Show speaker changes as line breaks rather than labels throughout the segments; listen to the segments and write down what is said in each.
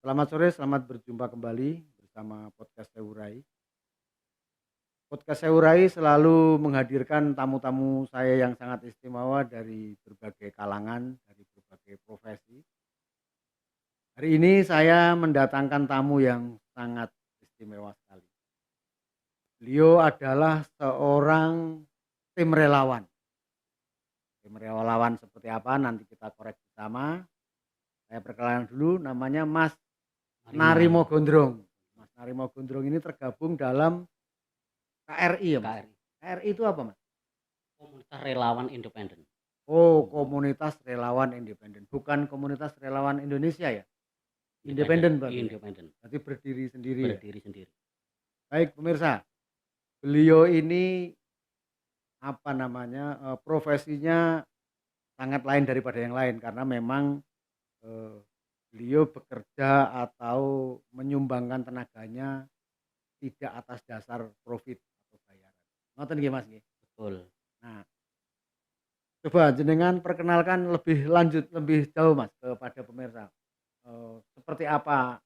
Selamat sore, selamat berjumpa kembali bersama Podcast Sewurai. Podcast Sewurai selalu menghadirkan tamu-tamu saya yang sangat istimewa dari berbagai kalangan, dari berbagai profesi. Hari ini saya mendatangkan tamu yang sangat istimewa sekali. Beliau adalah seorang tim relawan. Tim relawan seperti apa nanti kita korek bersama. Saya perkenalkan dulu, namanya Mas Narimo
Narimo
Gondrong. Mas Narimo Gondrong ini tergabung dalam KRI ya Mas?
KRI,
KRI itu apa Mas?
Komunitas Relawan Independen.
Oh, komunitas relawan independen, bukan komunitas relawan Indonesia ya? Independen berarti ya?
Independen,
Berarti berdiri sendiri ya?
berdiri sendiri.
Baik pemirsa, beliau ini apa namanya, profesinya sangat lain daripada yang lain karena memang, eee, beliau bekerja atau menyumbangkan tenaganya tidak atas dasar profit atau bayaran. Ngoten nggih Mas nggih?
Betul.
Nah, coba jenengan perkenalkan lebih lanjut, lebih jauh Mas kepada pemirsa. Seperti apa,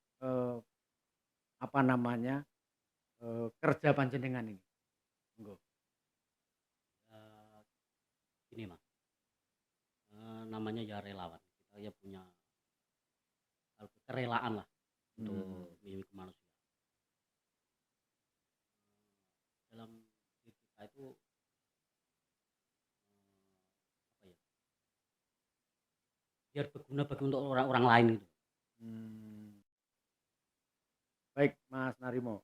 apa namanya, kerja panjenengan ini? Monggo.
Eh, Gini mas, namanya ya relawan. Kita ya punya kerelaan lah
Hmm.
untuk mimik manusia. Dalam diri kita itu apa ya? Biar berguna bagi untuk orang-orang lain itu.
Mmm, baik Mas Narimo,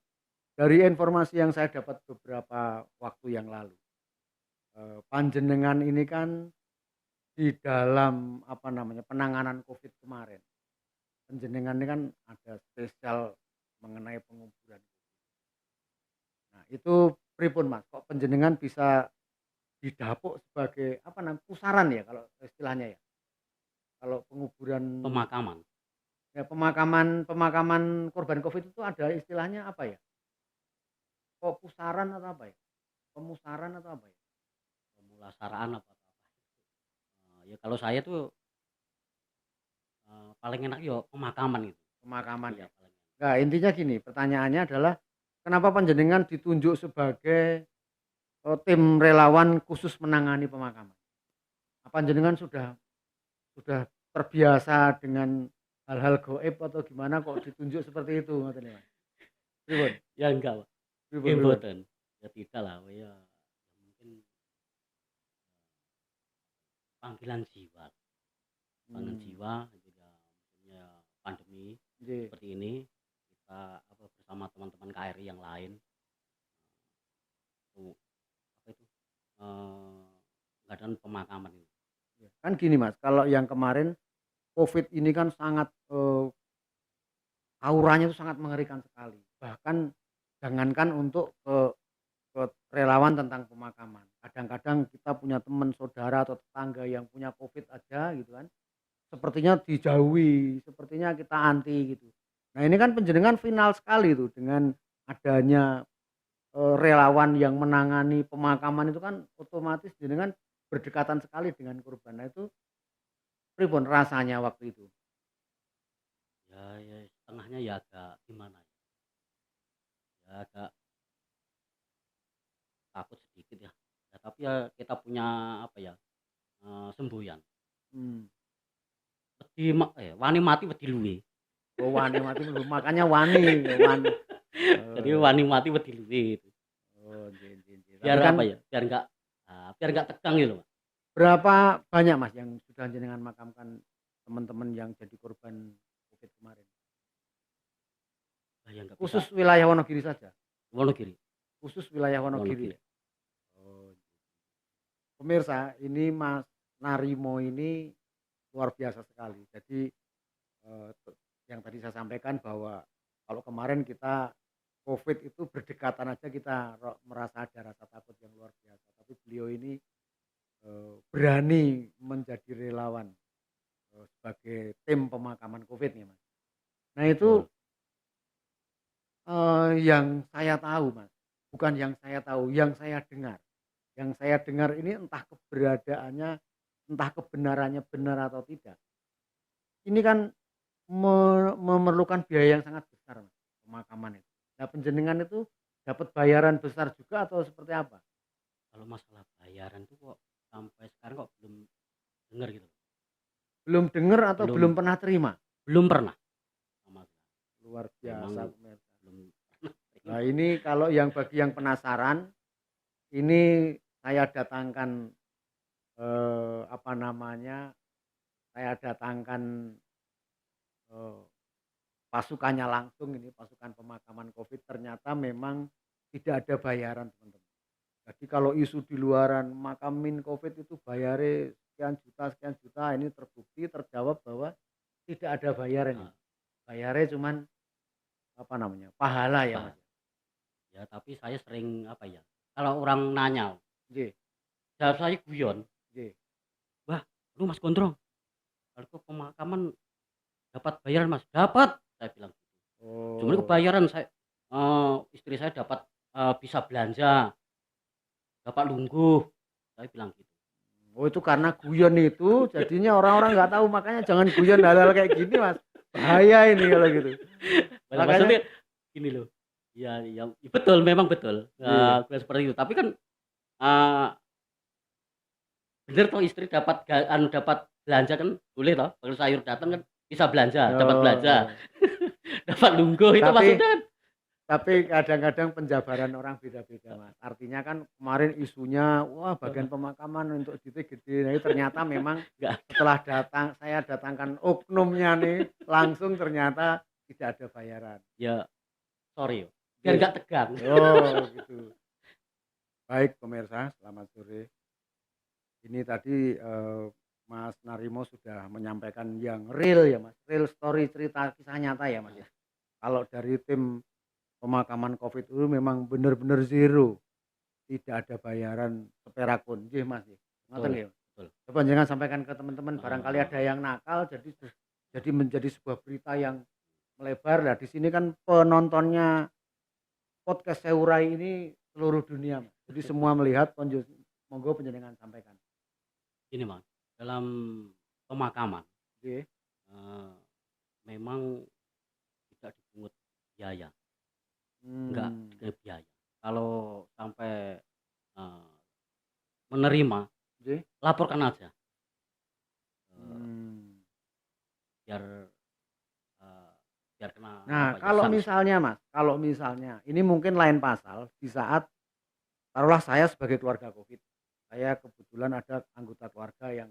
dari informasi yang saya dapat beberapa waktu yang lalu, panjenengan ini kan di dalam apa namanya, penanganan Covid kemarin, panjenengan ini kan ada spesial mengenai penguburan. Nah itu pripun Mas, kok panjenengan bisa didapuk sebagai apa namanya, pusaran ya kalau istilahnya ya? Kalau penguburan
Pemakaman.
ya pemakaman pemakaman korban Covid itu ada istilahnya apa ya? Kok pusaran atau apa ya? Pemusaran atau apa ya?
Pemulasaraan apa apa. Ya kalau saya tuh paling enak yo pemakaman gitu.
Pemakaman
Iya
ya.
paling enak.
Nah, intinya gini, pertanyaannya adalah kenapa panjenengan ditunjuk sebagai tim relawan khusus menangani pemakaman? Apa panjenengan sudah terbiasa dengan hal-hal goib atau gimana kok ditunjuk seperti itu ngoten ya, Mas? Pripun?
Ya enggak pak.
Pripun
Game
pripun?
boten. Ya tidak lah. Ya mungkin panggilan jiwa. Panggilan
Hmm,
jiwa juga maksudnya pandemi
nggih.
seperti ini kita bersama teman-teman KRI yang lain tuh apa itu mengadakan pemakaman ini.
Kan gini, Mas, kalau yang kemarin Covid ini kan sangat, auranya itu sangat mengerikan sekali. Bahkan jangankan untuk ke relawan tentang pemakaman. Kadang-kadang kita punya teman, saudara, atau tetangga yang punya Covid aja gitu kan, sepertinya dijauhi, sepertinya kita anti gitu. Nah ini kan panjenengan final sekali tuh dengan adanya, relawan yang menangani pemakaman itu kan otomatis jenengan berdekatan sekali dengan korban. Nah itu pripun rasanya waktu itu?
Ya setengahnya ya agak gimana ya agak takut sedikit ya. Ya tapi ya kita punya apa ya semboyan
Mmm,
wani mati wedi luwe.
oh wani mati makanya wani, wani.
Jadi
Oh,
wani mati wedi luwe itu.
oh, nggih nggih nggih. Tapi
Biar
kan
apa ya biar nggak tegang gitu loh.
berapa banyak Mas yang sudah jenengan makamkan teman-teman yang jadi korban Covid kemarin?
Ya nggak bisa
Khusus wilayah Wonogiri saja?
Wonogiri.
Khusus wilayah Wonogiri
Wonogiri.
ya? Oh, pemirsa, ini Mas Narimo ini luar biasa sekali. Jadi, yang tadi saya sampaikan bahwa kalau kemarin kita Covid itu berdekatan aja kita merasa ada rasa takut yang luar biasa, tapi beliau ini, berani menjadi relawan, sebagai tim pemakaman Covid nih, Mas. Nah itu,
Betul.
yang saya tahu, Mas, bukan yang saya tahu, yang saya dengar. Yang saya dengar ini entah keberadaannya, entah kebenarannya benar atau tidak. Ini kan memerlukan biaya yang sangat besar, Mas, pemakaman itu. Nah, panjenengan itu dapat bayaran besar juga atau seperti apa?
Kalau masalah bayaran tuh kok sampai sekarang kok belum dengar gitu.
Belum dengar atau belum
Belum
pernah terima?
belum pernah sama sekali.
Luar
Memang
biasa pemirsa.
belum pernah
Nah,
terima.
ini kalau yang bagi yang penasaran, ini saya datangkan, apa namanya, saya datangkan, eee, pasukannya langsung ini, pasukan pemakaman Covid, ternyata memang tidak ada bayaran, teman-teman. Jadi kalau isu di luaran makamin Covid itu bayare sekian juta, ini terbukti terjawab bahwa tidak ada bayaran ini.
Nah,
Bayarnya cuman apa namanya, pahala ya,
Pak,
Mas.
ya tapi saya sering apa ya, kalau orang nanya,
Nggih,
jawab saya guyon,
nggih.
"Wah, lu Mas Gondrong, kalau ke pemakaman dapat bayaran Mas?" "Dapat," saya bilang gitu. "Cuman
Oh,
kebayaran saya istri saya dapat, bisa belanja, dapat lungguh," saya bilang gitu.
oh itu karena guyon itu jadinya orang-orang nggak tahu, makanya jangan guyon hal-hal kayak gini, Mas. Bahaya ini kalau gitu.
Lah
Makanya
maksudnya gini loh, ya ya betul memang betul,
nggih,
seperti itu. Tapi kan, eee, bener toh istri dapat dapat belanja kan boleh toh, kalau sayur datang kan bisa belanja, dapat belanja,
oh,
dapat lungguh itu
tapi
maksudnya kan
kadang-kadang penjabaran orang beda-beda, Mas. Artinya kan kemarin isunya, wah bagian pemakaman untuk duitnya gede. Nah, ini ternyata memang
enggak
setelah saya datangkan oknumnya nih, langsung ternyata tidak ada bayaran.
ya sorry yo, biar
Nggih.
nggak tegang.
Oh, gitu. Baik pemirsa, selamat sore. Ini tadi, Mas Narimo sudah menyampaikan yang real ya, Mas, real story, cerita kisah nyata ya, Mas, ya. Kalau dari tim pemakaman Covid itu memang benar-benar zero, tidak ada bayaran seperak pun, nggih, Mas, nggih. Ngoten
Betul
nggih.
betul,
Coba jangan sampaikan ke teman-teman, barangkali
heeh,
ada yang nakal jadi menjadi sebuah berita yang melebar. Lah di sini kan penontonnya podcast Seurai ini seluruh dunia, Mas. Jadi semua melihat, monggo panjenengan sampaikan.
gini Mas, dalam pemakaman,
Nggih.
eee, memang tidak dipungut biaya, enggak
Mmm,
dipungut biaya. Kalau sampai, eee, menerima,
nggih.
laporkan aja, eee,
Mmm.
biar, eee, biar kena
Nah,
apa ya,
kalau
sanksi.
misalnya Mas, kalau misalnya ini mungkin lain pasal di saat taruhlah saya sebagai keluarga Covid, saya kebetulan ada anggota keluarga yang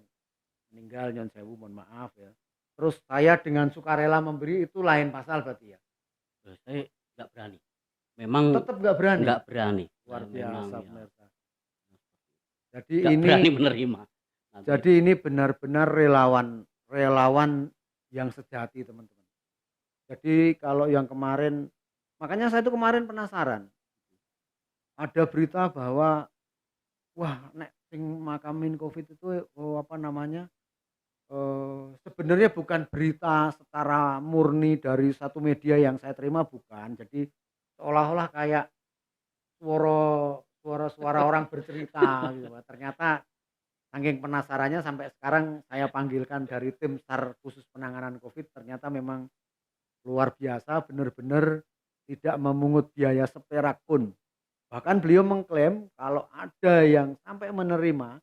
meninggal, nyun sewu mohon maaf ya. Terus saya dengan sukarela memberi itu lain pasal berarti ya?
Saya nggak berani, memang
Tetap nggak berani?
nggak berani,
Luar
saya memang
biasa
ya
pemirsa. Jadi
nggak
ini
berani menerima nanti.
benar-benar relawan relawan yang sejati teman-teman. Jadi kalau yang kemarin, makanya saya itu kemarin penasaran, ada berita bahwa wah nek sing makamin Covid itu, apa namanya, sebenarnya bukan berita secara murni dari satu media yang saya terima, bukan. Jadi seolah-olah kayak suara-suara orang bercerita gitu, Pak. Ternyata saking penasarannya sampai sekarang saya panggilkan dari tim SAR khusus penanganan Covid, ternyata memang luar biasa, benar-benar tidak memungut biaya seperak pun. Bahkan beliau mengklaim kalau ada yang sampai menerima,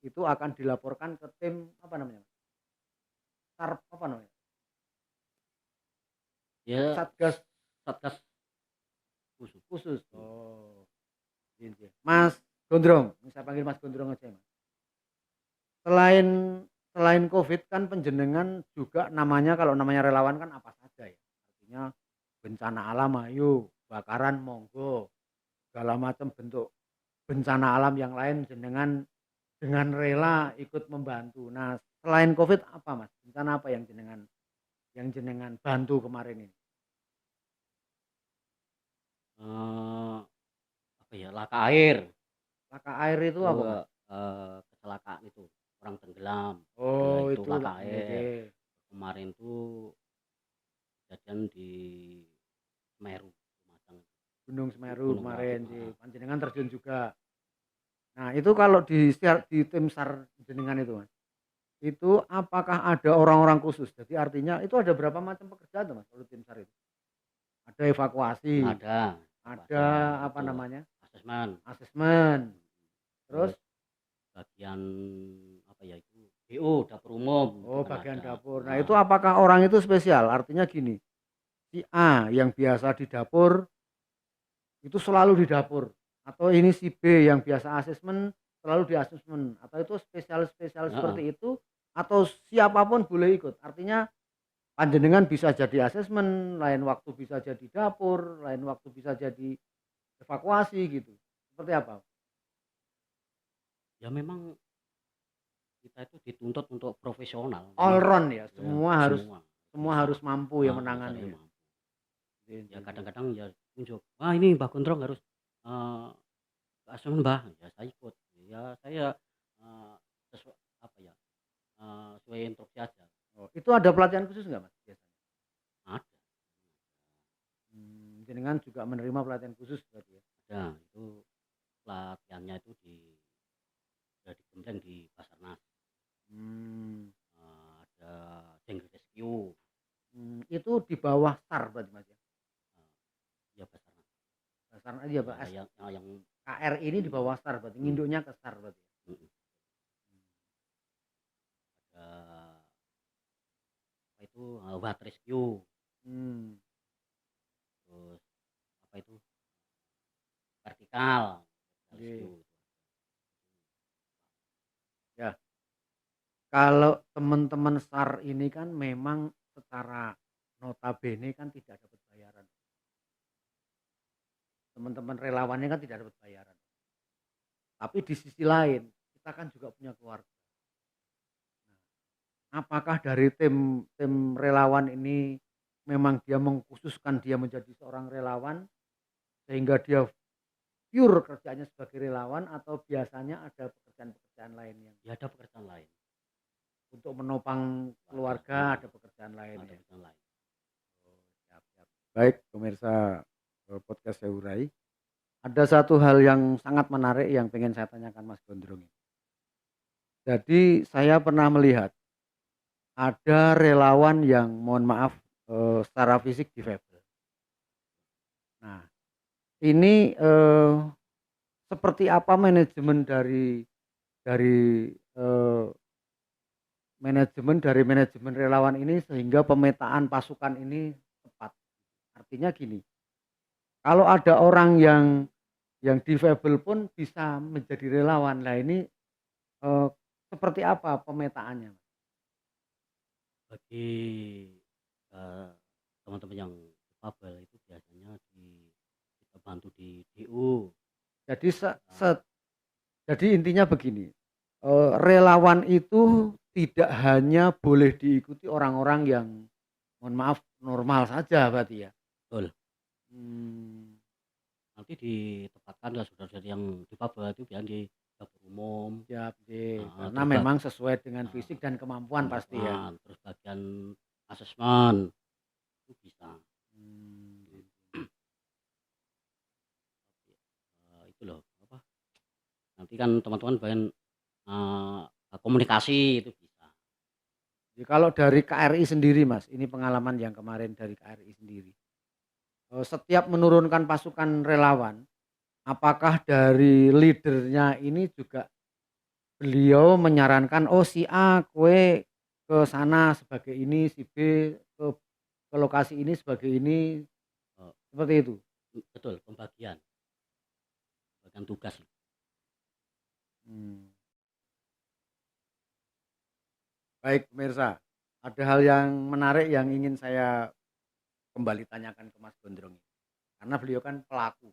itu akan dilaporkan ke tim apa namanya, SAR apa namanya,
Ya
Satgas
satgas khusus.
khusus. Oh, iya, iya. Mas Gondrong, saya panggil Mas Gondrong aja, Mas. Selain selain Covid kan penjenengan juga namanya, kalau namanya relawan kan apa saja ya. Artinya bencana alam ayo, bakaran monggo, segala macam bentuk bencana alam yang lain jenengan dengan rela ikut membantu. Nah, selain Covid apa, Mas? Bencana apa yang jenengan bantu kemarin ini?
Eee, apa ya, laka air
Laka air itu
itu,
apa, Mas?
kecelakaan itu, orang tenggelam, ya
Oh,
itu
itu
laka
nggih,
air.
nggih.
Kemarin tuh kejadian di Semeru, Lumajang,
Gunung Semeru
Gunung Merapi,
kemarin
heeh.
di panjenengan terjun juga. Nah, itu kalau di tim SAR jenengan itu, Mas? Itu apakah ada orang-orang khusus? Jadi artinya itu ada berapa macam pekerjaan tuh Mas kalau tim SAR itu? Ada evakuasi,
Ada
ada apa
itu
namanya,
asesmen,
asesmen, terus
terus bagian apa ya itu DO dapur umum itu
oh
kan
bagian
ada.
dapur. Nah itu
Nah,
apakah orang itu spesial? Artinya gini, si A yang biasa di dapur itu selalu di dapur, atau ini si B yang biasa asesmen selalu di asesmen, atau itu spesial-spesial
heeh.
seperti itu, atau siapapun boleh ikut. Artinya panjenengan bisa jadi asesmen, lain waktu bisa jadi dapur, lain waktu bisa jadi evakuasi gitu. Seperti apa?
Ya memang kita itu dituntut untuk profesional
All
memang
round ya,
ya semua
semua
bisa,
harus mampu ya
caranya
menangani ya.
mampu.
Iya,
Ya
iya, iya.
kadang-kadang ya tunjuk, "Wah ini Mbah Gondrong harus, eee, ke asesmen Mbah," ya saya ikut. Ya saya, eee, sesu apa ya, sesuai instruksi aja.
Oh, itu ada pelatihan khusus nggak Mas biasanya?
Ada
Jenengan juga menerima pelatihan khusus berarti ya?
ada, itu pelatihannya itu di Genteng di Basarnas,
Mmm,
ada Jengger Rescue,
itu di bawah SAR berarti Mas ya?
eee, ya Basarnas,
Basarnas iya
ya
Pak,
yang
KRI ini di bawah SAR berarti,
mhm
nginduknya ke SAR berarti ya?
mhm, ada apa itu, Watt Rescue,
Mmm,
terus apa itu, Vertikal
nggih.
Rescue.
Ya, kalau teman-teman SAR ini kan memang secara notabene kan tidak dapat bayaran. Teman-teman relawannya kan tidak dapat bayaran. Tapi di sisi lain, kita kan juga punya keluarga. Apakah dari tim tim relawan ini memang dia mengkhususkan dia menjadi seorang relawan sehingga dia pure kerjanya sebagai relawan atau biasanya ada pekerjaan-pekerjaan lain yang
Ya ada pekerjaan lain,
untuk menopang
ada
keluarga ada pekerjaan lain
ada
ya?
pekerjaan lain.
Oh, siap, siap. Baik, pemirsa podcast saya urai. Ada satu hal yang sangat menarik yang pengen saya tanyakan Mas Gondrong. Jadi saya pernah melihat ada relawan yang mohon maaf secara fisik difabel. Nah, ini seperti apa manajemen dari manajemen relawan ini sehingga pemetaan pasukan ini tepat. Artinya gini, kalau ada orang yang difabel pun bisa menjadi relawan. Lah ini eh, seperti apa pemetaannya?
Bagi, teman-teman yang difabel itu biasanya kita bantu di DO,
Jadi
kita
jadi intinya begini, relawan itu tidak hanya boleh diikuti orang-orang yang mohon maaf normal saja berarti ya?
betul,
Mmm,
nanti ditempatkan ke saudara-saudara yang difabel itu biasanya di dapur umum,
siap nggih,
heeh,
karena
terus
memang sesuai dengan
heeh,
fisik dan kemampuan pasti ya?
kemampuan, terus bagian asesmen itu bisa.
Gitu.
Itu loh, apa, nanti kan teman-teman bagian, eee, komunikasi itu bisa.
Jadi kalau dari KRI sendiri Mas, ini pengalaman yang kemarin dari KRI sendiri, setiap menurunkan pasukan relawan, apakah dari leader-nya ini juga beliau menyarankan, "Oh si A kowe ke sana sebagai ini, si B ke lokasi ini sebagai ini,"
Eee,
seperti itu?
betul pembagian tugas.
Mmm, baik pemirsa, ada hal yang menarik yang ingin saya kembali tanyakan ke Mas Gondrong ini, karena beliau kan pelaku.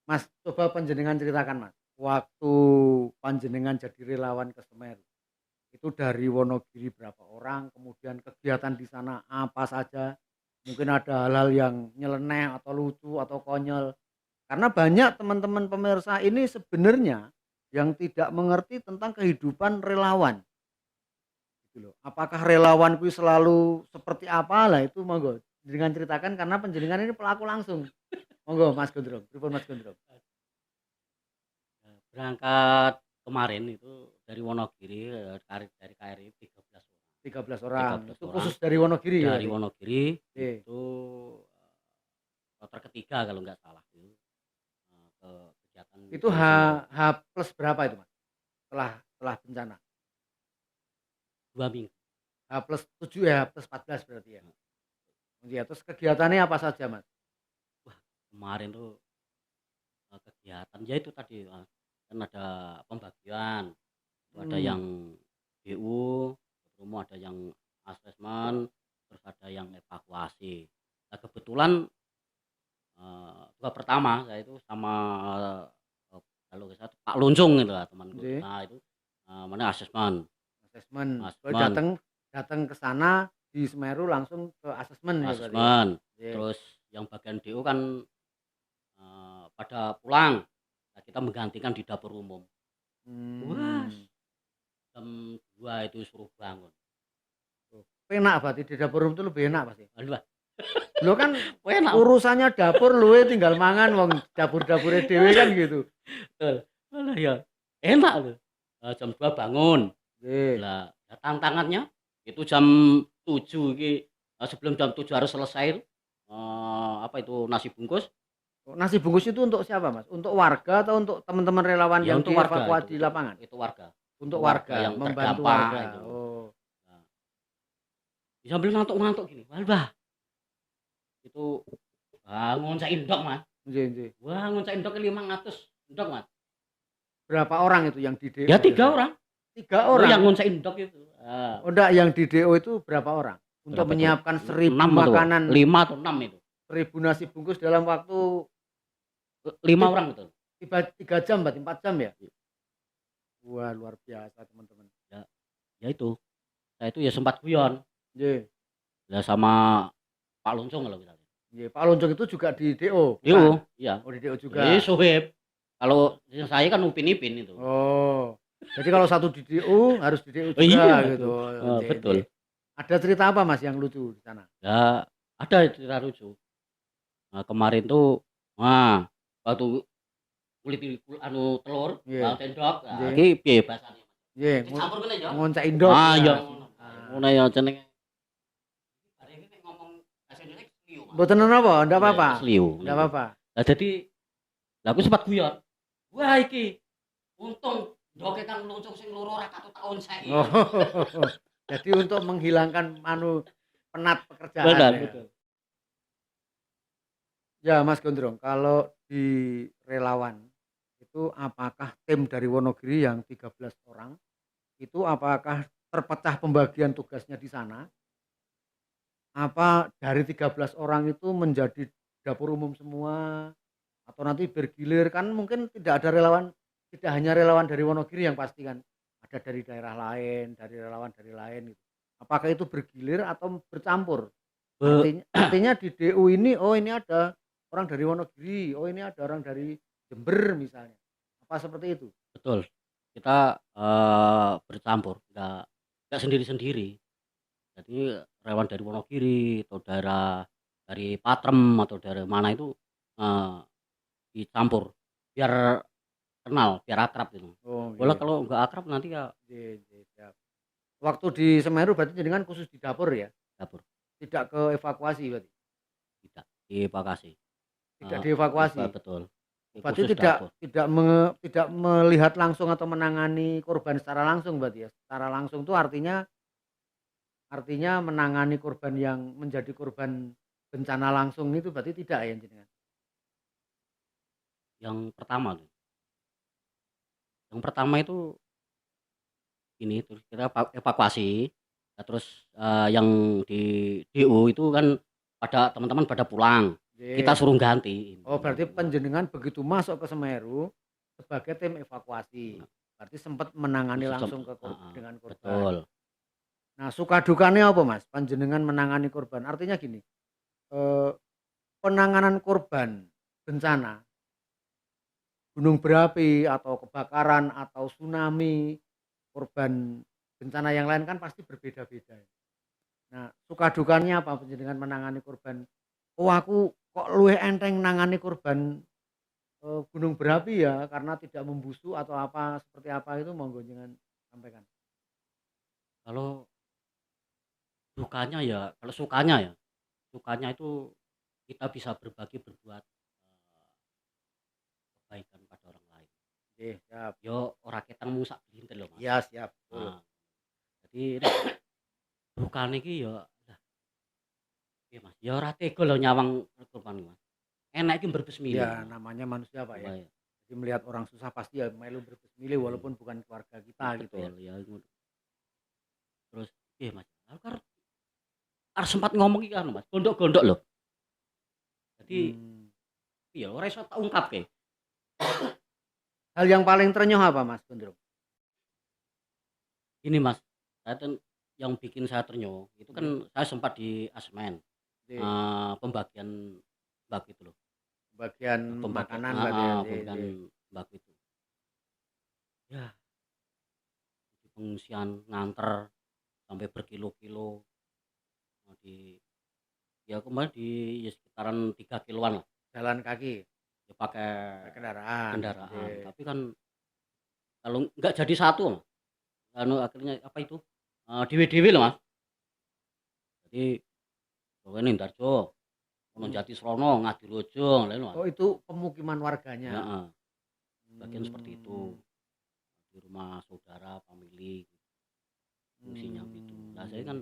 Mas, coba panjenengan ceritakan Mas, waktu panjenengan jadi relawan ke Semeru, itu dari Wonogiri berapa orang, kemudian kegiatan di sana apa saja, mungkin ada hal-hal yang nyeleneh atau lucu atau konyol. Karena banyak teman-teman pemirsa ini sebenarnya yang tidak mengerti tentang kehidupan relawan, gitu loh. Apakah relawan kuwi selalu seperti apa, lah itu monggo jenengan ceritakan karena panjenengan ini pelaku langsung. Monggo Mas Gondrong, pripun Mas Gondrong?
Berangkat kemarin itu dari Wonogiri, dari KRI 13 orang.
13 orang.
13
Itu
orang
khusus dari Wonogiri ya
dari
berarti?
Wonogiri
Oke.
itu, kloter ketiga kalau nggak salah itu, ke kegiatan
Itu
di Semeru.
H plus berapa itu, Mas? Setelah bencana?
2 minggu.
H+7 ya, H+14 berarti ya? Iya, terus kegiatannya apa saja, Mas?
Wah, kemarin tuh, kegiatan ya itu tadi, kan ada pembagian, itu ada
Hmm.
yang DU, promo, ada yang asesmen, terus ada yang evakuasi. Nah kebetulan, pertama saya itu sama, kalau nggak salah Pak Luncung itu lah temanku tuh.
Nggih,
Nah itu, mana asesmen
asesmen. Oh,
asesmen
datang ke sana di Semeru langsung ke asesmen ya berarti ya?
asesmen,
Iya.
terus yang bagian DO kan, pada pulang. Nah kita menggantikan di dapur umum. Wah,
Hmm.
jam 2 itu suruh bangun.
Oh, penak berarti di dapur umum itu lebih enak pasti?
Aduh,
Loh kan
enak.
urusannya dapur luwe tinggal mangan wong dapur-dapure dhewe kan gitu.
Betul. Alah ya, enak loh. Jam 2 bangun.
Nggih.
Lah, tantangannya itu jam 7 iki, sebelum jam 7 harus selesai, apa itu, nasi bungkus.
Oh, nasi bungkus itu untuk siapa, Mas? Untuk warga atau untuk teman-teman relawan
Ya
yang
untuk warga itu,
dievakuasi di lapangan?
itu warga.
Untuk
Untuk warga
warga,
yang
membantu
terdampak
warga.
itu.
Oh,
Nah, sambil ngantuk-ngantuk gini, wah itu bangun saya indok Mas.
nggih nggih.
Bangun saya indok 500 indok Mas.
Berapa orang itu yang di
Ya
DO
3
biasanya?
orang.
3
Oh yang
orang?
ngunca indok itu.
Oh, ndak, yang di DO itu berapa orang? Untuk
Berapa itu?
menyiapkan 1000
6 atau
makanan,
5 atau 6 itu.
1000 nasi bungkus dalam waktu
5
ti
orang betul.
3 jam berarti, 4 jam ya? Wah, luar biasa teman-teman.
Ya, ya itu. Saya itu ya sempat guyon.
Nggih.
Lah sama Pak Luncung kalau misalnya.
Nggih, Pak Loncong itu juga di DO, bukan?
DO, iya.
Oh, di DO juga.
Sohib. Kalau saya kan Upin Ipin itu.
Oh, jadi kalau satu di DO harus di DO
Oh
juga
iya
gitu.
itu.
Nggih
Betul.
nggih. Ada cerita apa, Mas, yang lucu di sana?
Ya ada cerita lucu. Nah, kemarin tuh, waktu telur,
Nggih
sendok,
nggih
iki piye bahasane?
nggih,
Dicampur ngene ya?
ngoncak indok
Ya
ya.
ngono.
Ah,
Ngono ya jenenge. Hari ini nek ngomong bahasa Indonesia keseliu, Mas.
mboten napa, ndak
Iya,
apa-apa.
keseliu
Ndak
niku.
apa-apa.
Lah dadi, lah aku sempat guyon. Wah iki, untung ndoke Kang Luncung sing loro ora katut tak onceki.
Oh, jadi untuk menghilangkan penat pekerjaan
Benar,
ya.
betul.
Ya, Mas Gondrong, kalau di relawan itu apakah tim dari Wonogiri yang 13 orang itu apakah terpecah pembagian tugasnya di sana? Apa dari 13 orang itu menjadi dapur umum semua atau nanti bergilir? Kan mungkin tidak hanya relawan dari Wonogiri yang pasti kan, ada dari daerah lain, dari relawan dari lain gitu. Apakah itu bergilir atau bercampur?
Be
Artinya di DU ini, oh ini ada orang dari Wonogiri, oh ini ada orang dari Jember misalnya. Apa seperti itu?
Betul. Kita, bercampur, nggak sendiri-sendiri. Jadi relawan dari Wonogiri atau daerah dari Patrem atau dari mana itu, eee, dicampur biar kenal, biar akrab gitu.
Oh,
Soalnya
nggih.
kalau nggak akrab nanti ya
Nggih nggih, siap. Waktu di Semeru berarti jenengan khusus di dapur ya?
dapur,
Tidak ke evakuasi berarti?
tidak dievakuasi.
Tidak dievakuasi?
Betul,
Berarti
khusus dapur.
tidak melihat langsung atau menangani korban secara langsung berarti ya? Secara langsung itu artinya menangani korban yang menjadi korban bencana langsung itu berarti tidak ya jenengan?
Yang pertama tuh, yang pertama itu ini, terus kita evakuasi, nah terus, yang di DO itu kan teman-teman pada pulang, kita
Nggih.
suruh ganti.
Oh, berarti panjenengan begitu masuk ke Semeru sebagai tim evakuasi.
Nah,
Berarti sempat menangani
khusus
langsung dengan korban.
betul.
Nah, suka dukanya apa, Mas? Panjenengan menangani korban. Artinya gini, eh, penanganan korban bencana, gunung berapi atau kebakaran atau tsunami, korban bencana yang lain kan pasti berbeda-beda. Nah, suka dukanya apa panjenengan menangani korban? Oh, aku kok luwih enteng nangani korban gunung berapi ya, karena tidak membusuk atau apa, seperti apa itu monggo jenengan Sampaikan.
Kalau kalau sukanya itu kita bisa berbagi berbuat kebaikan pada orang lain.
Oke, siap.
Yo ora ketang sak blintir lho, Mas.
Iya, siap, betul.
Nah, jadi nek dukane iki ya lah piye, Mas, ya ora tega lho nyawang korban, Mas. Enek iki mbrebes
Iya,
milih, Mas.
namanya manusia, Pak, ya.
Apa ya,
Jadi melihat orang susah pasti ya melu berbesmili
iya,
walaupun bukan keluarga kita gitu ya.
betul ya ngono. Terus piye, Mas, aku arep sempat ngomong iki anu, Mas, gondok-gondok lho. Jadi
Hmm.
iya ora iso tak ungkapke.
Hal yang paling terenyuh apa, Mas Gondrong?
Ini, Mas, saya tuh yang bikin saya ternyuh itu kan
Mhm.
saya sempat di Asmen,
Oke,
pembagian sembako itu loh,
bagian makanan berarti ya. Oke,
pembagian
oke.
sembako itu. Ya, di pengungsian nganter sampai berkilo-kilo, di ya kemarin di ya sekitaran 3 kiloan lah,
Jalan kaki,
ya pakai
pakai kendaraan.
kendaraan.
Oke.
Tapi kan kalau nggak jadi satu, Mas, akhirnya apa itu, dewe-dewe loh, Mas. Jadi kowe ning Darjo, ono
Mhm.
Jatisrono, Ngadirojo, lha ngono, Mas.
Oh, itu pemukiman warganya.
Heeh, bagian seperti itu.
Hmm.
Di rumah saudara, famili, fungsinya gitu. Nah, saya
Hmm.
kan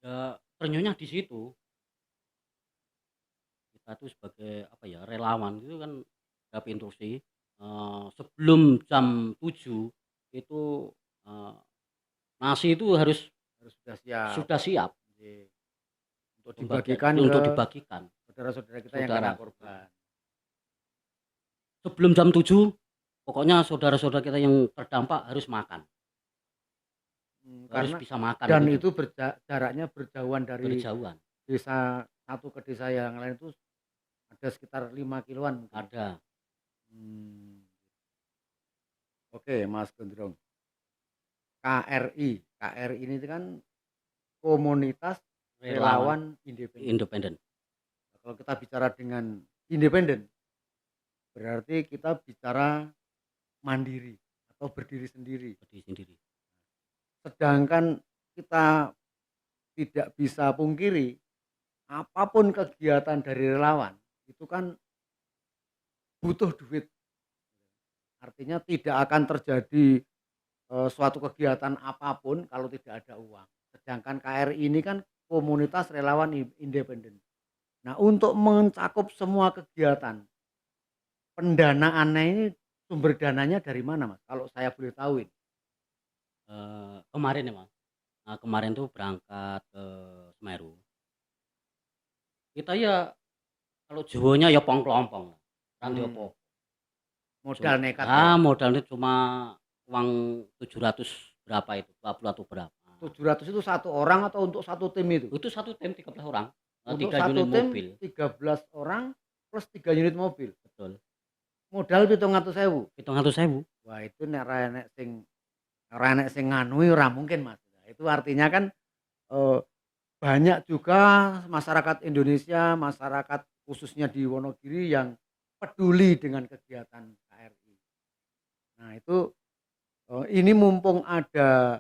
ya ternyuhnya di situ. Kita tuh sebagai apa ya, relawan itu kan dapat instruksi sebelum jam 7 itu eh, nasi itu harus
Harus sudah siap.
sudah siap
Oke. Untuk
pembagian
dibagikan ke
untuk dibagikan
saudara-saudara kita yang kena
saudara.
korban.
Sebelum jam 7 pokoknya saudara-saudara kita yang terdampak harus makan, harus
Karena
bisa makan
dan
gitu,
itu jaraknya berjauhan dari
berjauhan.
desa satu ke desa yang lain itu ada sekitar 5 kiloan mungkin.
Ada
Hmm. Oke, Mas Gondrong. KRI. KRI ini kan komunitas
relawan
relawan independen.
independen
Kalau kita bicara dengan independen, berarti kita bicara mandiri atau berdiri sendiri.
berdiri sendiri.
Sedangkan kita tidak bisa pungkiri apapun kegiatan dari relawan itu kan butuh duit. Artinya tidak akan terjadi suatu kegiatan apapun kalau tidak ada uang. Sedangkan KRI ini kan komunitas relawan independen. Nah, untuk mencakup semua kegiatan, pendanaannya ini sumber dananya dari mana, Mas? Kalau saya boleh tahu ini.
Kemarin ya, Mas, kemarin tuh berangkat ke Semeru, kita ya kalau Jawanya ya pong-klompong, ra ndek
Hmm,
apa.
modal nekat ya.
Modalnya cuma uang 700 berapa itu, 20 atau berapa.
700 itu satu orang atau untuk satu tim itu?
Itu satu tim 13 orang,
Untuk
3
satu
unit
tim
mobil,
13 orang plus 3 unit mobil.
betul,
Modal 700.000.
700.000.
Wah, itu nek ora enek sing nganu ora mungkin, Mas. Nah, itu artinya kan eh, banyak juga masyarakat Indonesia, masyarakat khususnya di Wonogiri yang peduli dengan kegiatan KRI. Nah, itu ini mumpung ada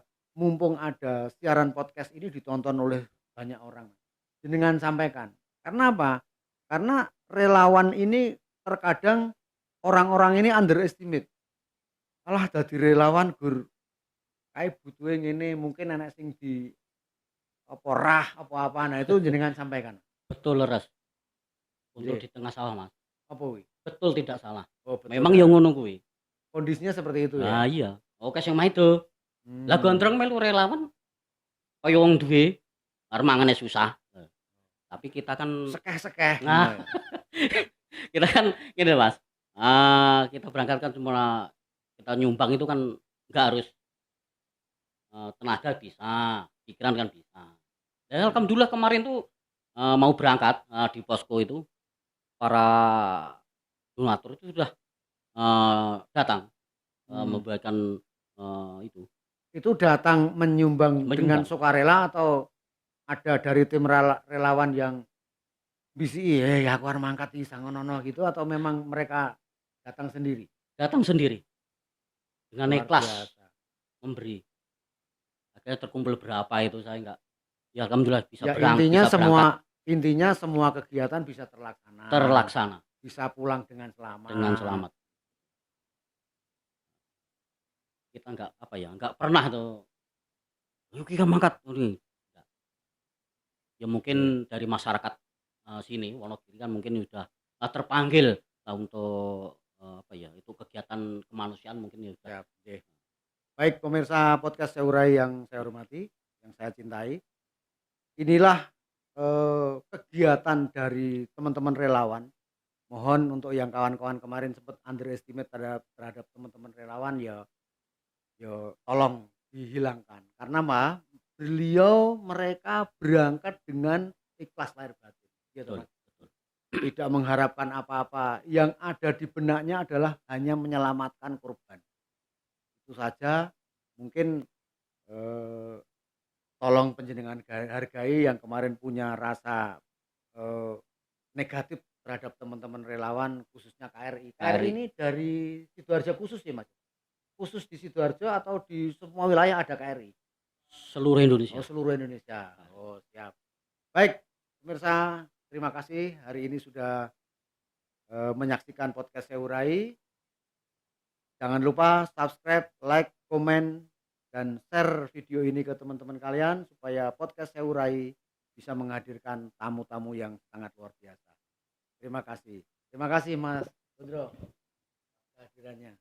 siaran podcast ini ditonton oleh banyak orang. Jenengan sampaikan. Karena apa? Karena relawan ini terkadang orang-orang ini underestimate. Alah dadi relawan gur kae butuhe ngene, mungkin anak sing di apa rah apa-apa. Nah, itu jenengan sampaikan.
Betul leres, untuk
Nggih.
di tengah sawah, Mas.
Apa kuwi?
Betul tidak salah.
Oh, betul
Memang
ya.
yang ngono kuwi.
Kondisinya seperti itu ya.
Nah iya, oke sing maido. Lah
Hmm.
gondrong melu relawan kaya wong duwe, arep mangane susah. Tapi kita kan
Sekeh-sekeh ngono
nah,
ya.
kita kan gini Mas, kita berangkat kan cuma kita nyumbang itu kan nggak harus, tenaga bisa, pikiran kan bisa. Dan
Mhm.
alhamdulillah kemarin tuh, mau berangkat, di posko itu, para donatur itu sudah, datang,
Hmm.
membagikan, itu,
Itu datang menyumbang dengan
menyumbang.
sukarela atau ada dari tim relawan yang bisi, "Eh, aku arep mangkat iki sangonono," gitu atau memang mereka datang sendiri?
Datang sendiri. dengan
luar
ikhlas
biasa.
memberi. Akhirnya terkumpul berapa itu saya enggak ya alhamdulillah
Ya
bisa berangkat
intinya semua kegiatan bisa terlaksana,
terlaksana
bisa pulang dengan
dengan
selamat.
selamat. Kita enggak, apa ya, enggak pernah tuh, "Ayo kita mangkat," ini, enggak. Ya
Oke,
mungkin dari masyarakat, sini Wonogiri kan mungkin sudah, terpanggil, untuk, apa ya, itu kegiatan kemanusiaan mungkin ya udah
siap, oke. Baik pemirsa podcast Seurai yang saya hormati, yang saya cintai, inilah, kegiatan dari teman-teman relawan. Mohon untuk yang kawan-kawan kemarin sempat underestimate terhadap teman-teman relawan, ya tolong dihilangkan. Karena mereka berangkat dengan ikhlas lahir batin, gitu
betul
Mas.
betul.
Tidak mengharapkan apa-apa, yang ada di benaknya adalah hanya menyelamatkan korban. Itu saja, mungkin, eee, tolong panjenengan hargai yang kemarin punya rasa, eee, negatif terhadap teman-teman relawan khususnya KRI. KRI
KRI
ini dari Sidoarjo khusus ya, Mas? Khusus di Sidoarjo atau di semua wilayah ada KRI?
seluruh
Oh,
Indonesia.
seluruh Indonesia. Oh, siap. Baik, pemirsa, terima kasih hari ini sudah, menyaksikan podcast Seurai. Jangan lupa subscribe, like, komen, dan share video ini ke teman-teman kalian supaya podcast Seurai bisa menghadirkan tamu-tamu yang sangat luar biasa. Terima kasih. Terima kasih Mas Pedro kehadirannya.